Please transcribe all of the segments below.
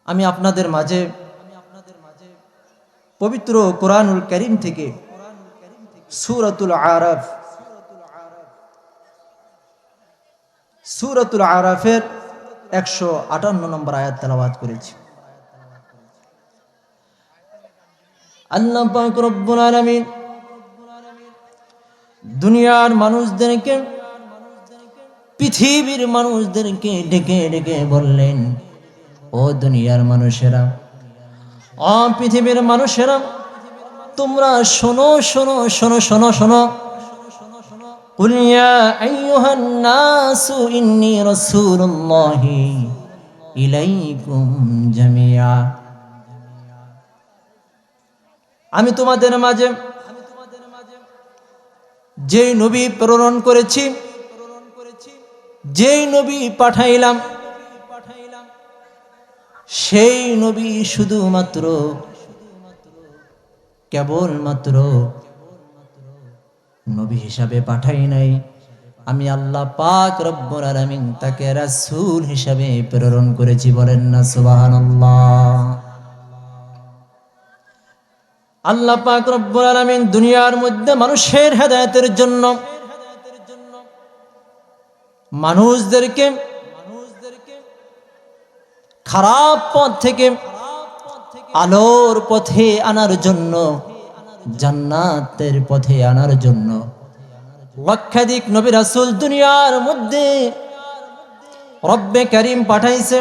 আমি আপনাদের মাঝে পবিত্র কোরআনুল কারীম থেকে সূরাতুল আরাফের 158 নম্বর আয়াত তেলাওয়াত করেছি। আল্লাহ পাক রব্বুল আলামিন দুনিয়ার মানুষদেরকে, পৃথিবীর মানুষদেরকে ডেকে ডেকে বললেন, ও দুনিয়ার মানুষেরা, ও পৃথিবীর মানুষেরা, তোমরা শোনো শোনো শোনো শোনো শোনো। কুল ইয়া আইয়ুহান নাসু ইন্নী রাসূলুল্লাহি ইলাইকুম জামিয়া। আমি তোমাদের মাঝে যেই নবী প্রেরণ করেছি, যেই নবী পাঠাইলাম, সেই নবী শুধুমাত্র কেবলমাত্র নবী হিসাবে পাঠাই নাই, আমি আল্লাহ পাক রব্বুল আলামিন তাকে রাসূল হিসাবে প্রেরণ করেছি। বলেন না সুবহানাল্লাহ। আল্লাহ পাক রব্বুল আলামিন দুনিয়ার মধ্যে মানুষের হেদায়েতের জন্য মানুষদেরকে খারাপ পথ থেকে আলোর পথে আনার জন্য, জান্নাতের পথে আনার জন্য লক্ষাধিক নবী রাসূল দুনিয়ার মধ্যে রব্বে কারীম পাঠাইছে।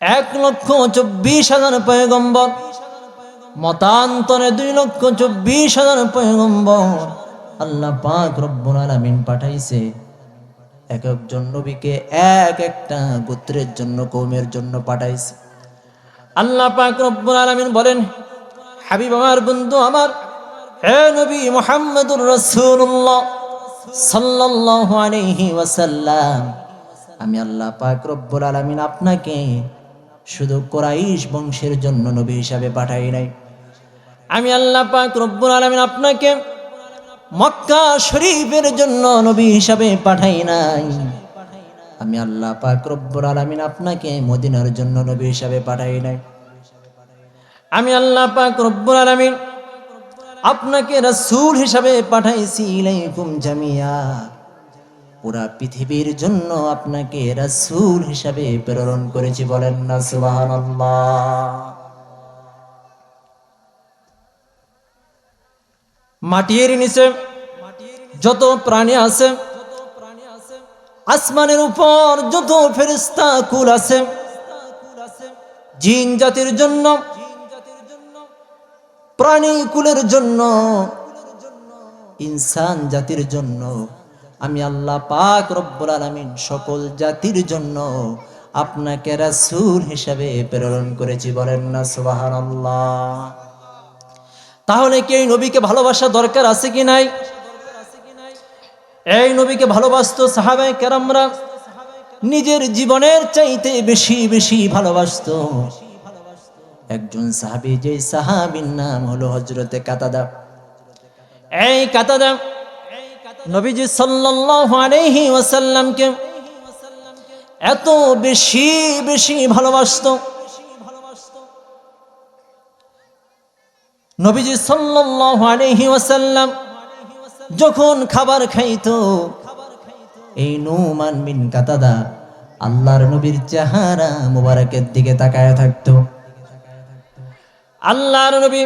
1,24,000 পয়গম্বর, মতান্তরে 2,24,000 পয়গম্বর আল্লাহ পাক রব্বুল আলামিন পাঠাইছে। এক একজন নবীকে এক একটা গোত্রের জন্য, কওমের জন্য পাঠাইছে। আল্লাহ পাক রব্বুল আলামিন বলেন, হাবিব আমার, বন্ধু আমার, হে নবী মুহাম্মদুর রাসূলুল্লাহ সাল্লাল্লাহু আলাইহি ওয়াসাল্লাম, আমি আল্লাহ পাক রব্বুল আলামিন আপনাকে শুধু কুরাইশ বংশের জন্য নবী হিসাবে পাঠাই নাই। আমি আল্লাহ পাক রব্বুল আলামিন আপনাকে মক্কা শরীফের জন্য নবী হিসাবে পাঠাই নাই। আমি আল্লাহ পাক রব্বুল আলামিন আপনাকে মদিনার জন্য নবী হিসাবে পাঠাই নাই। আমি আল্লাহ পাক রব্বুল আলামিন আপনাকে রাসূল হিসাবে পাঠাইছি ইলাইকুম জামিয়া, পুরা পৃথিবীর জন্য আপনাকে রাসূল হিসাবে প্রেরণ করেছি। বলেন না সুবহানাল্লাহ। মাটির নিচে যত প্রাণী আছে, আসমানের উপর যত ফেরেশতা কুল আছে, জিন জাতির জন্য, প্রাণী কুলের জন্য, ইনসান জাতির জন্য, আমি আল্লাহ পাক রব্বুল আলামিন সকল জাতির জন্য আপনাকে রাসূল হিসাবে প্রেরণ করেছি। বলেন না সুবহানাল্লাহ। তাহলে কি এই নবীকে ভালোবাসা দরকার আছে কি নাই? এই নবীকে ভালোবাসতো সাহাবায়ে কেরামরা নিজের জীবনের চাইতে বেশি বেশি ভালোবাসতো। একজন সাহাবী, যে সাহাবীর নাম হলো হযরতে কাতাদা। এই কাতাদা নবীজি সাল্লাল্লাহু আলাইহি ওয়াসাল্লামকে এত বেশি বেশি ভালোবাসতো, নবীজি সাল্লাল্লাহু আলাইহি ওয়াসাল্লাম যখন খাবার খাইতো, এই নুমান বিন কাতাদা আল্লাহর নবীর চেহারা মুবারকের দিকে তাকায় থাকতো। আল্লাহর নবী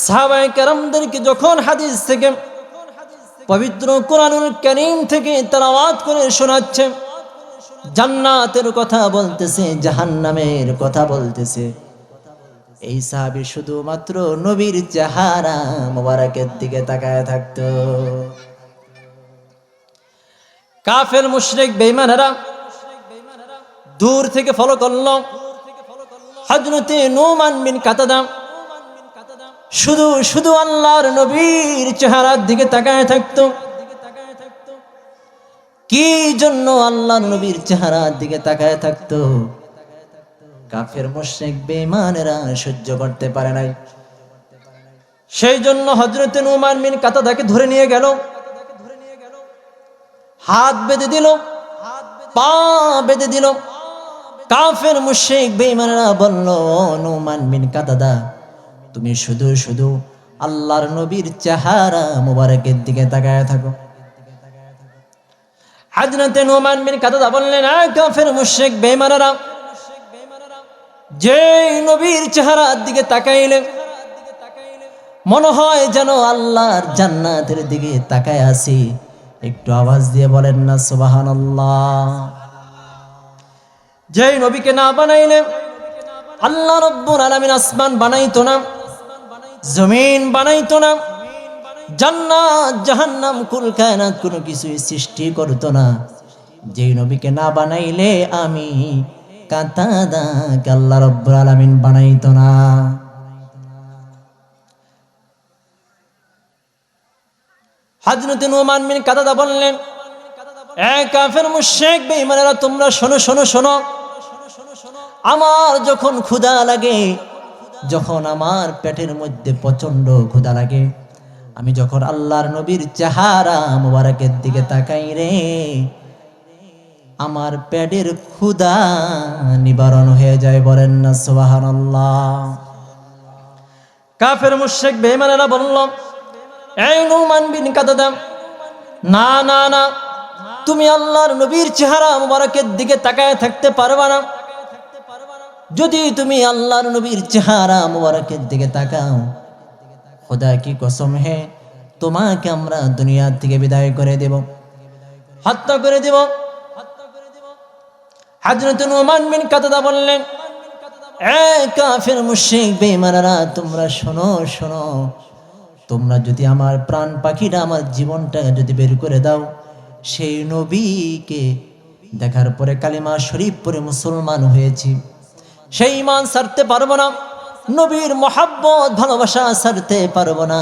সাহাবায়ে কেরামদেরকে যখন হাদিস থেকে, পবিত্র কোরআনুল কারীম থেকে তেলাওয়াত করে শোনাচ্ছে, জান্নাতের কথা বলতেছে, জাহান্নামের কথা বলতেছে, এই সাহাবী শুধুমাত্র নবীর চেহারা মুবারকের দিকে তাকায় থাকতো। কাফের মুশরিক বেঈমানেরা দূর থেকে ফলো করলো হযরতে নুমান বিন কাতাদা শুধু শুধু আল্লাহর নবীর চেহারার দিকে তাকায় থাকতো। কি জন্য আল্লাহর নবীর চেহারার দিকে তাকায় থাকতো? কাফের মুশরিক বেঈমানেরা সহ্য করতে পারে নাই। সেই জন্য হযরতে নুমান বিন কাতাদাকে ধরে নিয়ে গেল, হাত বেঁধে দিল, পা বেঁধে দিল। কাফের মুশরিক বেঈমানরা বলল, নুমান বিন কাতাদা, তুমি শুধু শুধু আল্লাহর নবীর চেহারা মুবারকের দিকে তাকায় থাকো। হযরতে নুমান বিন কাতাদা বললেন, কাফের মুশরিক বেঈমানরা, যে নবীর চেহারার দিকে তাকাইলে মনে হয় যেন আল্লাহর জান্নাতের দিকে তাকায় আছি। একটু আওয়াজ দিয়ে বলেন না সুবহানাল্লাহ। যেই নবীকে না বানাইলে আল্লাহ রাব্বুল আলামিন আসমান বানাইতো না, জমিন বানাইতো না, জান্নাত জাহান্নাম কুল কায়নাত কোনো কিছুই সৃষ্টি করতো না। যেই নবীকে না বানাইলে আমি কাতাদাকে আল্লাহ রাব্বুল আলামিন বানাইতো না। হযরতে নুমান বিন কাতাদা বললেন, কাফের মুশরিক বেঈমানেরা, তোমরা শোনো শোনো শোনো, আমার যখন ক্ষুধা লাগে, যখন আমার পেটের মধ্যে প্রচন্ড ক্ষুধা লাগে, আমি যখন আল্লাহর নবীর চেহারা মুবারকের দিকে তাকাই রে, আমার পেটের ক্ষুধা নিবারণ হয়ে যায়। বলেন না সুবহানাল্লাহ। কাফের মুশরিক বেঈমানেরা বলল, এই নুমান বিন কাতাদা, না না না, তুমি আল্লাহর নবীর চেহারা মুবারকের দিকে তাকায় থাকতে পারবা না। যদি তুমি আল্লাহর নবীর চেহারা মুবারকের দিকে তাকাও, খোদা কি কসম হে, তোমাকে আমরা দুনিয়া থেকে বিদায় করে দেব, হত্যা করে দেব। হযরত নুমান বিন কাতাদা বললেন, কাফের মুশরিক বেঈমানরা, তোমরা শোনো শোনো, তোমরা যদি আমার প্রাণ পাখিটা, আমার জীবনটা যদি বের করে দাও, সেই নবীকে দেখার পরে কালিমা শরীফ পরে মুসলমান হয়েছি, সেই ঈমান ছাড়তে পারবো না, নবীর মহব্বত ভালোবাসা ছাড়তে পারবো না।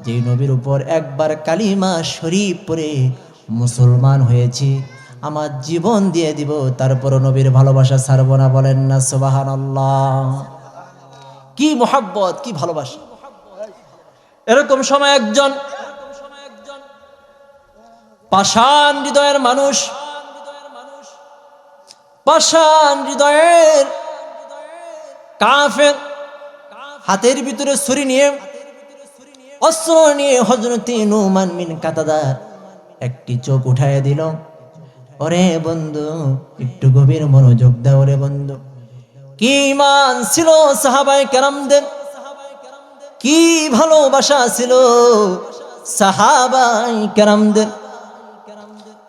যেই নবীর উপর একবার কালিমা শরীফ পরে মুসলমান হয়েছি, আমার জীবন দিয়ে দিব, তারপর নবীর ভালোবাসা ছাড়বো না। বলেন না সুবহানাল্লাহ। কি মহব্বত, কি ভালোবাসা। এরকম সময় একজন পাষাণ হৃদয়ের মানুষ, পাষাণ হৃদয়ের কাফের, হাতের ভিতরে ছুরি নিয়ে, অস্ত্র নিয়ে হযরতে নুমান বিন কাতাদার একটি চোখ উঠায় দিল। ওরে বন্ধু, একটু গভীর মনোযোগ দাও রে বন্ধু। কি ঈমান ছিল সাহাবায়ে কেরামদের, কি ভালোবাসা ছিল সাহাবায়ে কেরামদের।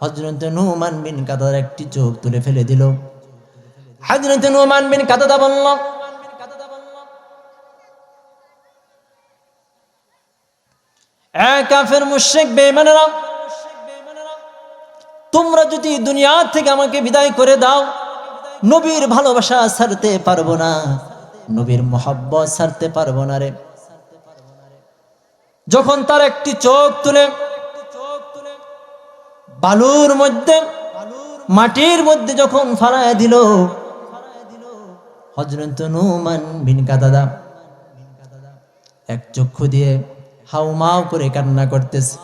হযরতে নুমান বিন কাতাদার একটি চোখ তুলে ফেলে দিল। হযরতে নুমান বিন কাতাদা বলল, কাফের মুশরিক বেঈমানেরা, তোমরা যদি দুনিয়া থেকে আমাকে বিদায় করে দাও, নবীর ভালোবাসা ছাড়তে পারবো না, নবীর মহব্বত ছাড়তে পারবো না রে। যখন তার একটি চোখ তুলে বালুর মধ্যে, মাটির মধ্যে যখন ফালায় দিল, হযরত নুমান বিন কাতাদা এক চক্ষু দিয়ে হাউমাউ করে কান্না করতেছে।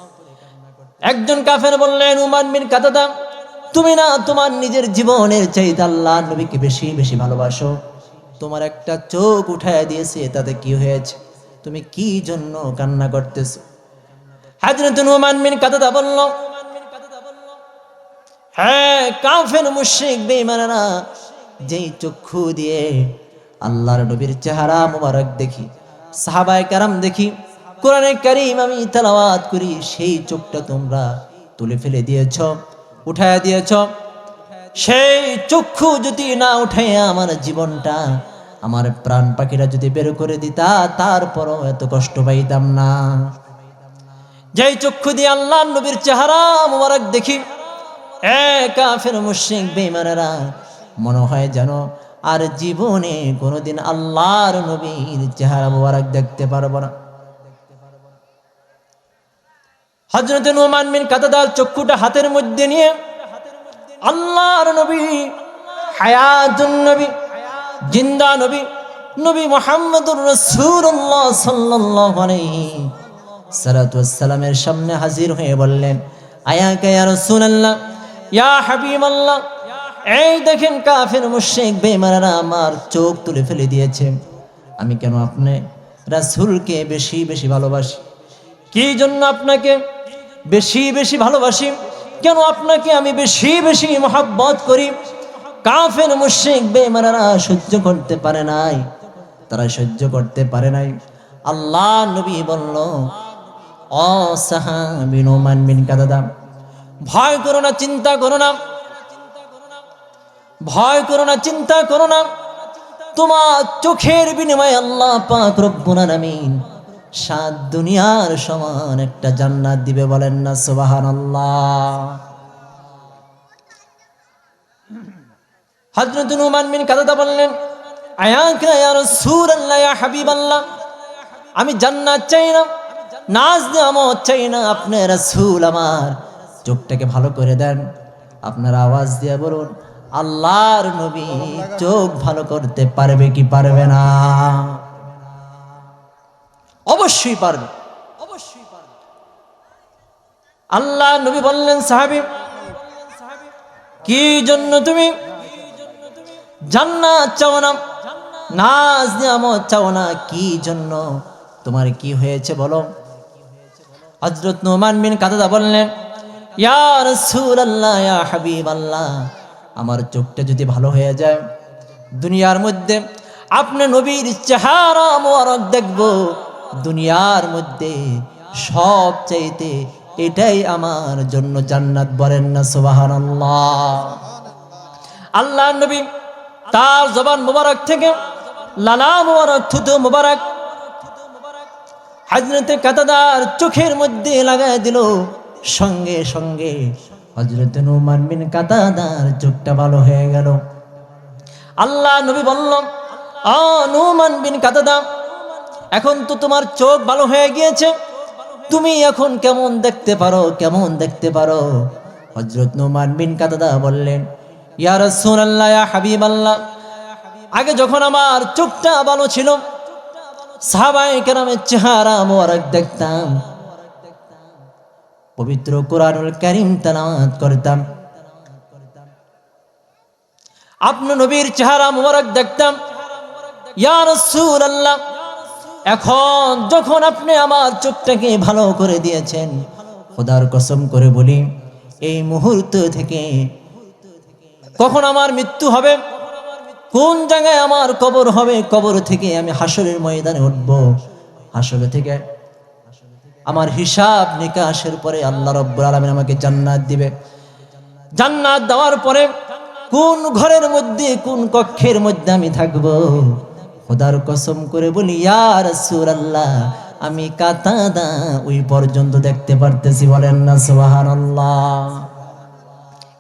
একজন কাফের বললেন, নুমান বিন কাতাদা, তুমি না তোমার নিজের জীবনের চাইতে আল্লাহর নবীকে বেশি বেশি ভালোবাসো, তোমার একটা চোখ উঠায় দিয়েছে, তাতে কি হয়েছে? তুমি কি জন্য কান্না করতেছো? হযরত নুমান বিন কাতাদা বলল, হ্যাঁ, কাফের মুশরিক বেঈমানেরা যেই চক্ষু দিয়ে আল্লাহর নবীর চেহারা মুবারক দেখি, সাহাবায়ে কেরাম দেখি, কোরআনে কারীম আমি তেলাওয়াত করি, সেই চোখটা তোমরা তুলে ফেলে দিয়েছ, উঠায় দিয়েছ। সেই চক্ষু যদি না উঠে আমার জীবনটা, আমার প্রাণ পাখিরা যদি বের করে দিতা, তারপরও এত কষ্ট পাইতাম না। যেই চক্ষু দিয়ে আল্লাহর নবীর চেহারা মুবারক দেখি, কাফের মুশরিক বেঈমানেরা মনে হয় যেন আর জীবনে কোনোদিন আল্লাহর নবীর চেহারা মুবারক দেখতে পারবো না। হযরত নুমান বিন কাতাদার চক্ষুটা হাতের মধ্যে নিয়ে আল্লাহর নবী, হায়াতুন নবী, জিন্দা নবী, নবী মুহাম্মদুর রাসূলুল্লাহ সাল্লাল্লাহু আলাইহি সাল্লাতু ওয়াস সালামের সামনে হাজির হয়ে বললেন, আয়াকা ইয়া রাসূলুল্লাহ, ইয়া হাবিবাল্লাহ, এই দেখেন কাফের মুশরিক বেঈমানেরা আমার চোখ তুলে ফেলে দিয়েছে, আমি কেন আপনি রাসূলকে বেশি বেশি ভালোবাসি? কি জন্য আপনাকে বেশি বেশি ভালোবাসি? কেন আপনাকে আমি বেশি বেশি মহব্বত করি? কাফের মুশরিক বেঈমানেরা সহ্য করতে পারে নাই, তারা সহ্য করতে পারে নাই। আল্লাহ নবী বলল, ও সাহাবী নুমান বিন কাদাদা, ভয় করো না, চিন্তা করো না, ভয় করো না, চিন্তা করো না, তোমার চোখের বিনিময়ে আল্লাহ পাক রব্বুল আলামিন 7 দুনিয়ার সমান একটা জান্নাত দিবে। বলেন না সুবহানাল্লাহ। হযরত নুমান বিন কাদাদা বললেন, আয়াকা ইয়া রাসূলুল্লাহ, ইয়া হাবিবাল্লাহ, আমি জান্নাত চাই না, নাজ নেয়ামত চাই না, আপনি রাসূল আমার চোখটাকে ভালো করে দেন। আপনার আওয়াজ দিয়ে বলুন, আল্লাহর নবী চোখ ভালো করতে পারবে কি পারবে না? অবশ্যই পারবে, অবশ্যই পারবে। আল্লাহ নবী বললেন, সাহাবী, কি জন্য তুমি জান্নাত চাও না, নাজ নিয়ামত চাও না? কি জন্য? তোমার কি হয়েছে বলো? হযরত নুমান বিন কাদাদা বললেন, ইয়া রাসূলুল্লাহ, ইয়া হাবিবাল্লাহ, আমার চোখটা যদি ভালো হয়ে যায়, দুনিয়ার মধ্যে আপনি নবীর চেহারা মোবারক দেখব, দুনিয়ার মধ্যে সবচাইতে এটাই আমার জন্য জান্নাত। বলেন না সুবহানাল্লাহ। আল্লাহ নবী তার জবান মোবারক থেকে লালা মোবারক, থুতু মোবারক হযরত কাতাদার চোখের মধ্যে লাগায় দিল। সঙ্গে সঙ্গে হযরত নুমান বিন কাতাদার চোখটা ভালো হয়ে গেল। আল্লাহ নবী বলল, ও নুমান বিন কাতাদা, এখন তো তোমার চোখ ভালো হয়ে গিয়েছে, তুমি এখন কেমন দেখতে পারো, কেমন দেখতে পারো? হযরত নুমান বিন কাতাদা বললেন, ইয়া রাসূলুল্লাহ, ইয়া হাবিবাল্লাহ, আগে যখন আমার চোখটা ভালো ছিল, সাহাবায়ে কেরামের চেহারা মোবারক দেখতাম, পবিত্র কুরআনুল কারীম তেলাওয়াত করতাম, আপনি নবীর চেহারা মোবারক দেখতাম। ইয়া রাসূলুল্লাহ, এখন যখন আপনি আমার চোখটাকে ভালো করে দিয়েছেন, খোদার কসম করে বলি, এই মুহূর্ত থেকে কখন আমার মৃত্যু হবে, কোন জায়গায় আমার কবর হবে, কবর থেকে আমি হাসরের ময়দানে উঠব, হাসর থেকে আমার হিসাব নিকাশের পরে আল্লাহ রাব্বুল আলামিন আমাকে জান্নাত দিবে। জান্নাত দেওয়ার পরে কোন ঘরের মধ্যে, কোন কক্ষের মধ্যে আমি থাকব, খোদার কসম করে বলি, ইয়া রাসূলুল্লাহ, আমি কাতাদা ওই পর্যন্ত দেখতে পারতেছি। বলেন না সুবহানাল্লাহ।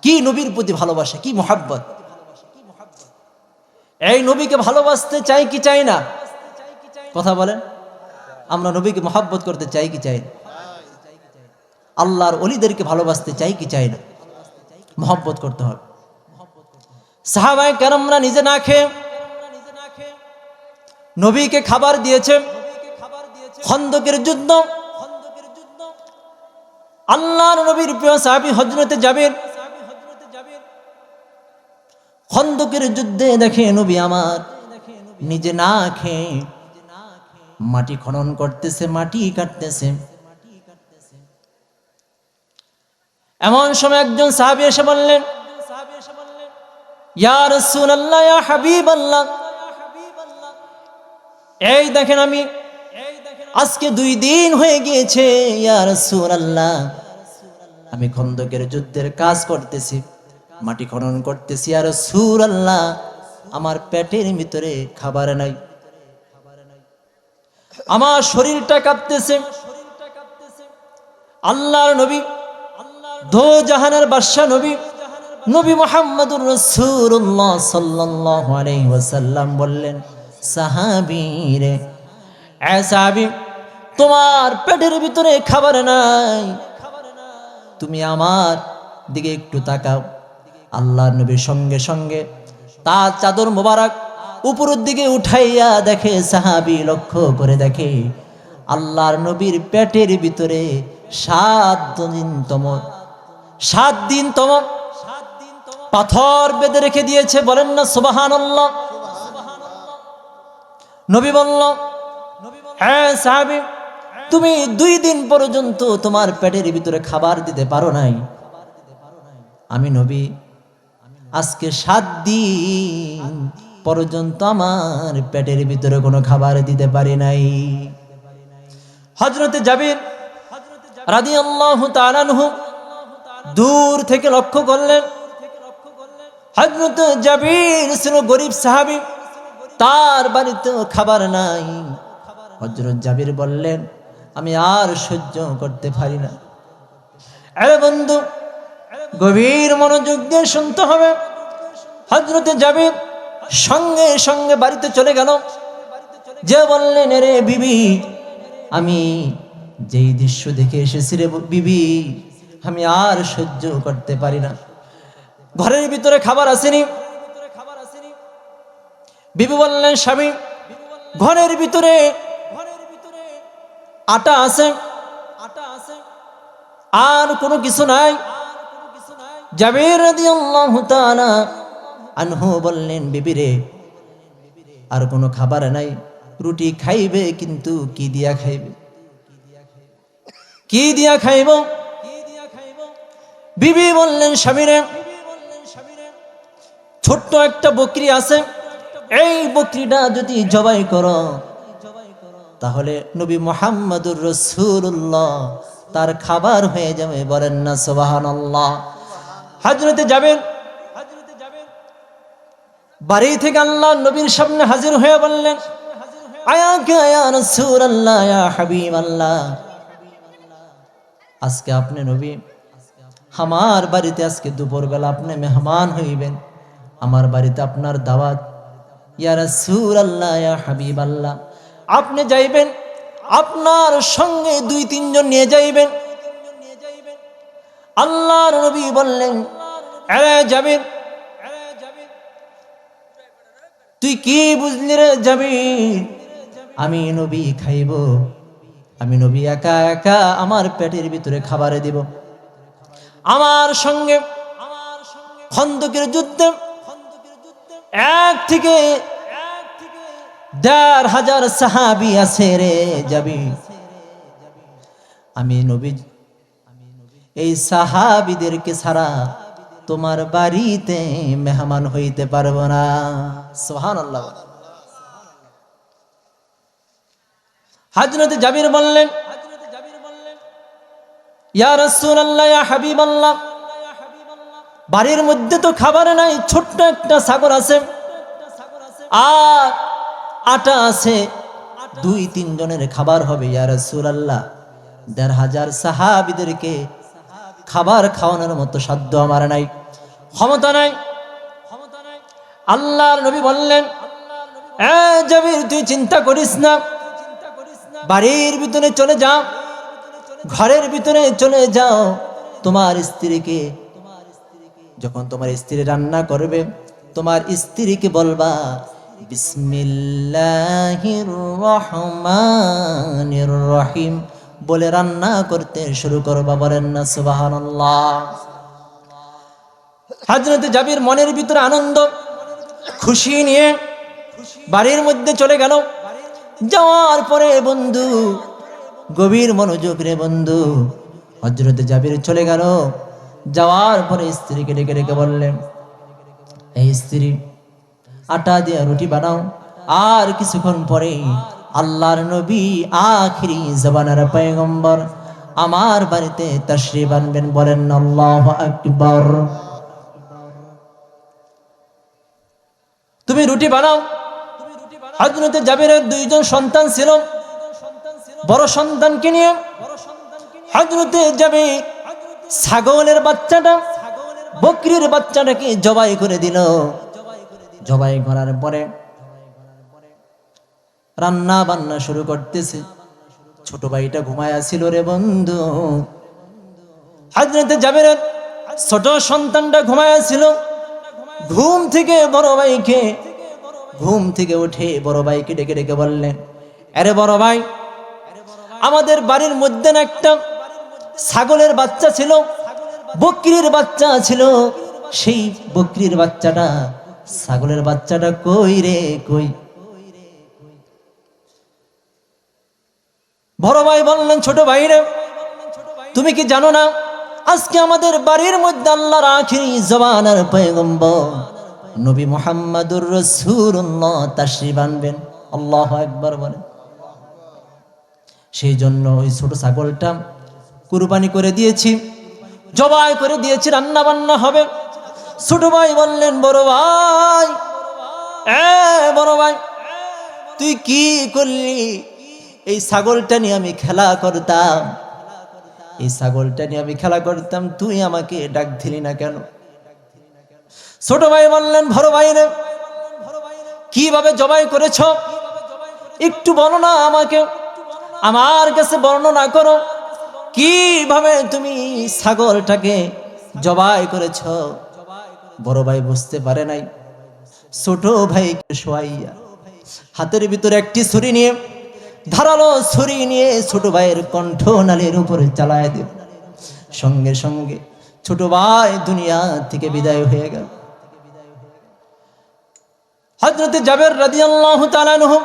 কি নবীর প্রতি ভালোবাসা, কি মুহাব্বত! এই নবীকে ভালোবাসতে চাই কি চাই না? কথা বলেন, আমরা নবীকে মুহাব্বত করতে চাই কি চাই না? আল্লাহর ওলিদেরকে ভালোবাসতে চাই কি চাই না? মুহাব্বত করতে হবে। সাহাবায়ে কেরামরা নিজে না খেয়ে নবীকে খাবার দিয়েছে। খন্দকের যুদ্ধ, আল্লাহর নবীর প্রিয় সাহাবী হযরতে জাবির খন্দকের যুদ্ধে দেখে নবী আমার নিজে না খেয়ে মাটি খনন করতেছে, মাটি কাটতেছে। এমন সময় একজন সাহাবী এসে বললেন, ইয়া রাসূলুল্লাহ, ইয়া হাবিবাল্লাহ, এই দেখেন আমি আজকে 2 দিন হয়ে গিয়েছে, ইয়া রাসূলুল্লাহ, আমি খন্দকের যুদ্ধের কাজ করতেছি, মাটি খনন করতেছি, ইয়া রাসূলুল্লাহ, আমার পেটের ভিতরে খাবার নাই, আমার শরীরটা কাঁপতেছে। আল্লাহর নবী, দো জাহানের বাদশা নবী, নবী মুহাম্মদুর রাসূলুল্লাহ সাল্লাল্লাহু আলাইহি ওয়াসাল্লাম বললেন, সাহাবী রে, এ সাহাবী, তোমার পেটের ভিতরে খাবার নাই, তুমি আমার দিকে একটু তাকাও। আল্লাহর নবী সঙ্গে সঙ্গে তার চাদর মোবারক উপরের দিকে উঠাইয়া দেখে, সাহাবী লক্ষ্য করে দেখে, আল্লাহর নবীর পেটের ভিতরে 7 দিনতম পাথর বেঁধে রেখে দিয়েছে, বলেন না সুবহানাল্লাহ। নবী বলল, হ্যাঁ সাহাবী, তুমি 2 দিন পর্যন্ত তোমার পেটের ভিতরে খাবার দিতে পারো নাই, আমি নবী আজকে 7 দিন পর্যন্ত আমার পেটের ভিতরে কোনো খাবার দিতে পারি নাই। হযরতে জাবির রাদিয়াল্লাহু তাআলা আনহু দূর থেকে লক্ষ্য করলেন, হযরত জাবির ছিল গরীব সাহাবী, তার বাড়িতে খাবার নাই। হযরত জাবির বললেন, আমি আর সহ্য করতে পারি না। আরে বন্ধু, গভীর মনোযোগ দিয়ে শুনতে হবে। হযরতে জাবির সঙ্গে সঙ্গে বাড়িতে চলে গেল, যে বললেন, রে বিবি, আমি যেই দৃশ্য দেখে এসেছি রে বিবি, আমি আর সহ্য করতে পারি না। ঘরের ভিতরে খাবার আসেনি। বিবি বললেন, স্বামী, ঘরের ভিতরে আটা আছে, আর কোনো কিছু নাই। জাবির রাদিয়াল্লাহু তাআলা আনহু বললেন, বিবি রে, আর কোনো খাবার নাই, রুটি খাইবে, কিন্তু কি দিয়া খাইবে, কি দিয়া খাইব? বিবি বললেন, স্বামী রে, ছোট্ট একটা বকরি আছে, এই বকরিটা যদি জবাই করো, তাহলে নবী মুহাম্মদুর রাসূলুল্লাহ তার খাবার হয়ে যাবে, বলেন না সুবহানাল্লাহ। হযরতে জাবির বাড়ি থেকে আল্লাহ নবীর সামনে হাজির হয়ে বললেন, আয়াকা ইয়া রাসূলুল্লাহ, ইয়া হাবিবাল্লাহ, আজকে আপনি নবী, আমার বাড়িতে আজকে দুপুরবেলা আপনি মেহমান হইবেন, আমার বাড়িতে আপনার দাওয়াত। ইয়া রাসূলুল্লাহ, ইয়া হাবিবাল্লাহ, আপনি যাইবেন, আপনার সঙ্গে 2-3 জন নিয়ে যাইবেন। আল্লাহর নবী বললেন, আরে জাবির, তুই কি বুঝলি রে জাবির, আমি নবী খাইব, আমি নবী একা একা আমার পেটের ভিতরে খাবারে দিব। আমার সঙ্গে খন্দকের যুদ্ধে 1 থেকে 1,500 সাহাবী আছে রে জাবির, আমি নবী এই সাহাবীদেরকে ছাড়া তোমার বাড়িতে মেহমান হইতে পারবো না। সুবহানাল্লাহ। হযরত জাবির বললেন, ইয়া রাসূলুল্লাহ, ইয়া হাবিবাল্লাহ, বাড়ির মধ্যে তো খাবার নাই, ছোট্ট একটা ছাগল আছে, আর আটা আছে, 2-3 জনের খাবার হবে। ইয়া রাসূলুল্লাহ, 1,500 সাহাবীদেরকে খাবার খাওয়ানোর মতো সাধ্য আমার নাই, ক্ষমতা নাই। আল্লাহর নবী বললেন, এ জাবির, তুই চিন্তা করিস না, বাড়ির ভিতরে চলে যাও, ঘরের ভিতরে চলে যাও, তোমার স্ত্রীকে, যখন তোমার স্ত্রী রান্না করবে, তোমার স্ত্রীকে বলবা, বিসমিল্লাহির রহমানির রহিম বলে রান্না করতে শুরু করবা, বলেন না সুবহানাল্লাহ। হযরত জাবির মনের ভিতরে আনন্দ খুশি নিয়ে বাড়ির মধ্যে চলে গেল। যাওয়ার পরে বন্ধু, গভীর মনোযোগ রে বন্ধু, হযরত জাবির চলে গেল। যাওয়ার পরে স্ত্রীকে ডেকে ডেকে বললেন, এই স্ত্রী, আটা দিয়ে রুটি বানাও। আর কিছুক্ষণ পরে আল্লাহর নবী, আখিরি জামানার পয়গম্বর, আমার বাড়িতে তাশরীফ আনবেন, বলেন আল্লাহু আকবার। তুমি রুটি বানাও। হযরত জাবিরের 2 জন সন্তান ছিল। বড় সন্তানকে নিয়ে হযরত জাবির ছাগলের বাচ্চাটা, বকরির বাচ্চাটাকে জবাই করে দিল। জবাই করার পরে রান্না বান্না শুরু করতেছে। ছোট ভাইটা ঘুমায়া ছিল রে বন্ধু। হযরত জাবিরের ছোট সন্তানটা ঘুমায়া ছিল। ঘুম থেকে উঠে বড় ভাইকে ডেকে ডেকে বললেন, আরে বড় ভাই, আমাদের বাড়ির মধ্যে না একটা ছাগলের বাচ্চা ছিল, বকরির বাচ্চা ছিল, সেই বকরির বাচ্চাটা, ছাগলের বাচ্চাটা কই রে কই? বড় ভাই বললেন, ছোট ভাই রে, তুমি কি জানো না আজকে আমাদের বাড়ির মধ্যে আল্লাহর আখিরি জমানার পয়গম্বর নবী মুহাম্মদুর রাসূলুল্লাহ তাশরীফ আনবেন? আল্লাহু আকবার বলেন। সেই জন্য ওই ছোট ছাগলটা কুরবানি করে দিয়েছি, জবাই করে দিয়েছি, রান্না বান্না হবে। ছোট ভাই বললেন, বড় ভাই, বড় ভাই, তুই কি করলি? এই ছাগলটা নিয়ে আমি খেলা করতাম, এই ছাগলটা নিয়ে আমি খেলা করতাম, তুই আমাকে ডাক দিলি না কেন? ছোট ভাই বললেন, বড় ভাই রে, কিভাবে জবাই করেছ একটু বলো না আমাকে, আমার কাছে বর্ণনা করো, কিভাবে তুমি ছাগলটাকে জবাই করেছ? বড় ভাই বুঝতে পারে নাই। ছোট ভাইকে শোয়াইয়া হাতের ভিতরে একটি ছুরি নিয়ে, ধারালো ছুরি নিয়ে ছোট ভাইয়ের কণ্ঠ নালীর উপরে চালায় দিল। সঙ্গে সঙ্গে ছোট ভাই দুনিয়া থেকে বিদায় হয়ে গেল। হযরত জাবের রাদিয়াল্লাহু তাআলা আনহু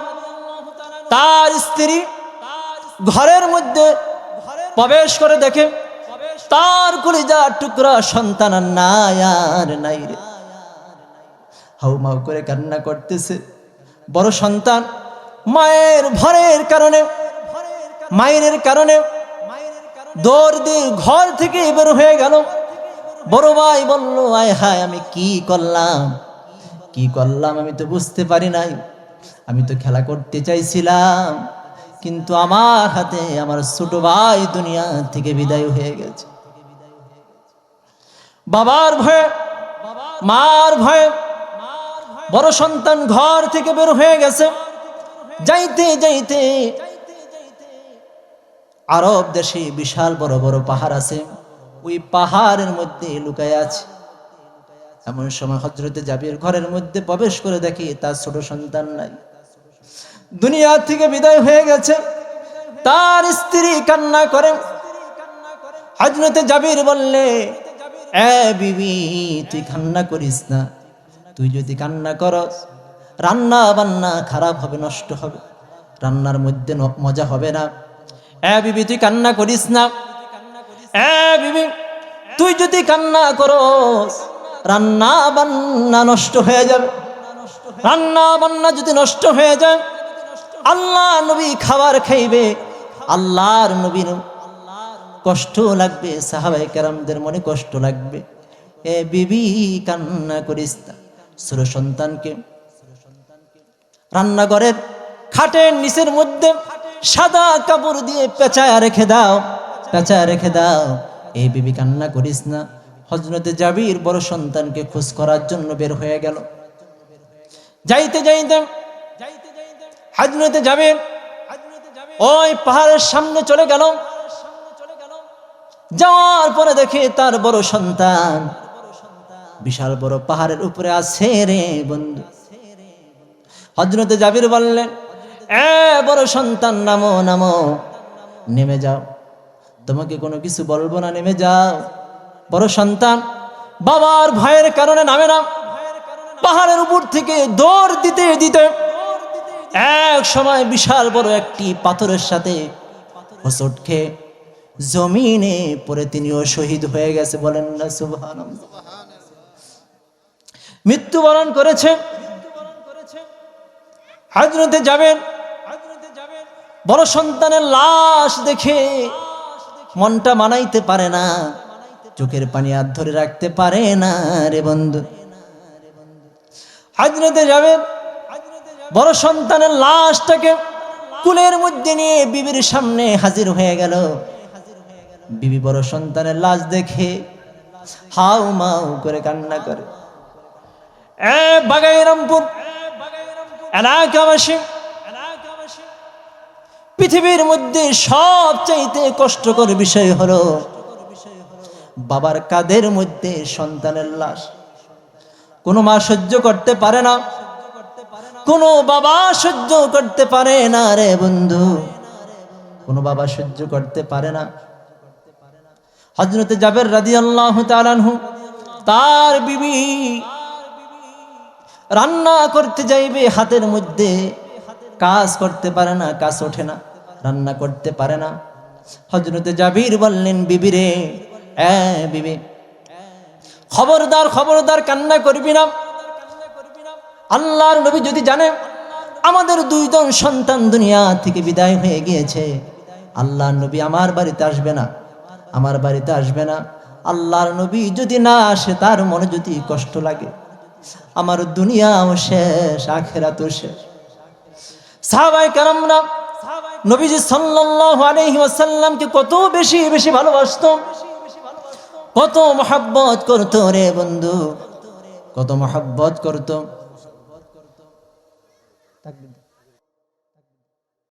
তার স্ত্রী ঘরের মধ্যে প্রবেশ করে দেখে তার কলিজার টুকরা সন্তান নাই আর নাই রে, হাউমাউ করে কান্না করতেছে। বড় সন্তান মায়ের ভরের কারণে, মায়ের কারণে দৌড় দিয়ে ঘর থেকে বের হয়ে গেল। বড় ভাই বলল, আয় হায়, আমি কি করলাম, কি করলাম আমি তো বুঝতে পারি নাই। আমি তো খেলা করতে চাইছিলাম, কিন্তু আমার হাতে আমার ছোট ভাই দুনিয়া থেকে বিদায় হয়ে গেছে। বাবার ভয়ে, মার ভয়ে বড় সন্তান ঘর থেকে বের হয়ে গেছে। যাইতে যাইতে আরব দেশে বিশাল বড় বড় পাহাড় আছে, ওই পাহাড়ের মধ্যে লুকায় আছে। এমন সময় হযরতে জাবির ঘরের মধ্যে প্রবেশ করে দেখি তার ছোট সন্তান নাই, দুনিয়া থেকে বিদায় হয়ে গেছে। তার স্ত্রী কান্না করে। হযরতে জাবির বললে, বিবি, তুই কান্না করিস না, তুই যদি কান্না করস রান্না বান্না খারাপ হবে, নষ্ট হবে, রান্নার মধ্যে মজা হবে না। বিবি, তুই কান্না করিস না। বিবি, তুই যদি কান্না করস রান্না বান্না নষ্ট হয়ে যাবে, রান্না বান্না যদি নষ্ট হয়ে যায় আল্লাহ নবী খাবার খাইবে, আল্লাহর নবীর কষ্ট লাগবে, সাহাবায়ে কেরামদের মনে কষ্ট লাগবে। বিবি, কান্না করিস না। ছোট সন্তানকে রান্নাঘরের খাটের নিচের মধ্যে সাদা কাপড় দিয়ে পেঁচায় রেখে দাও, পেঁচায় রেখে দাও। বিবি, কান্না করিস না। হযরতে জাবির বড় সন্তানকে খোঁজ করার জন্য বের হয়ে গেল। যাইতে যাইতে হযরতে জাবির ওই পাহাড়ের সামনে চলে গেল। যাওয়ার পরে দেখে তার বড় সন্তান বিশাল বড় পাহাড়ের উপরে আছে রে বন্ধু। হযরতে জাবির বললেন, বড় সন্তান, নামো নামো, নেমে যাও, তোমাকে কোনো কিছু বলবো না, নেমে যাও। বড় সন্তান বাবার ভয়ের কারণে নামে না। পাহাড়ের উপর থেকে দৌড় দিতে দিতে এক সময় বিশাল বড় একটি পাথরের সাথে হোঁচট খেয়ে জমিনে পড়ে তিনিও শহীদ হয়ে গেছে। বলেন না সুবহানাল্লাহ। মৃত্যুবরণ করেছে। হযরতে জাবের বড় সন্তানের লাশ দেখে মনটা মানাইতে পারে না, চোখের পানি আর ধরে রাখতে পারে না রে বন্ধু। হযরতে জাবের বড় সন্তানের লাশটাকে কুলের মধ্যে নিয়ে বিবির সামনে হাজির হয়ে গেল। বিবি বড় সন্তানের লাশ দেখে হাউ মাউ করে কান্না করে। বাগাইরামপুর এলাকাবাসী, পৃথিবীর মধ্যে সবচাইতে কষ্টকর বিষয় হলো বাবার কাঁধের মধ্যে সন্তানের লাশ। কোনো মা সহ্য করতে পারে না, কোনো বাবা সহ্য করতে পারে না রে বন্ধু, কোনো বাবা সহ্য করতে পারে না। হযরতে জাবের রাদিয়াল্লাহু তাআলা আনহু তার বিবি রান্না করতে যাইবে, হাতের মধ্যে কাজ করতে পারে না, কাজ ওঠে না, রান্না করতে পারে না। হযরতে জাবির বললেন, বিবি রে, বিবি খবরদার, খবরদার কান্না করবি না। আল্লাহর নবী যদি জানে আমাদের দুইজন সন্তান দুনিয়া থেকে বিদায় হয়ে গিয়েছে, আল্লাহর নবী আমার বাড়িতে আসবে না, আমার বাড়িতে আসবে না। আল্লাহর নবী যদি না আসে, তার মনে যদি কষ্ট লাগে, আমার দুনিয়াও শেষ, আখিরাতও শেষ। সাহাবায়ে কেরামরা নবীজি সাল্লাল্লাহু আলাইহি ওয়াসাল্লামকে কত বেশি বেশি ভালোবাসতো, কত মহব্বত করতো রে বন্ধু, কত মহব্বত করতো।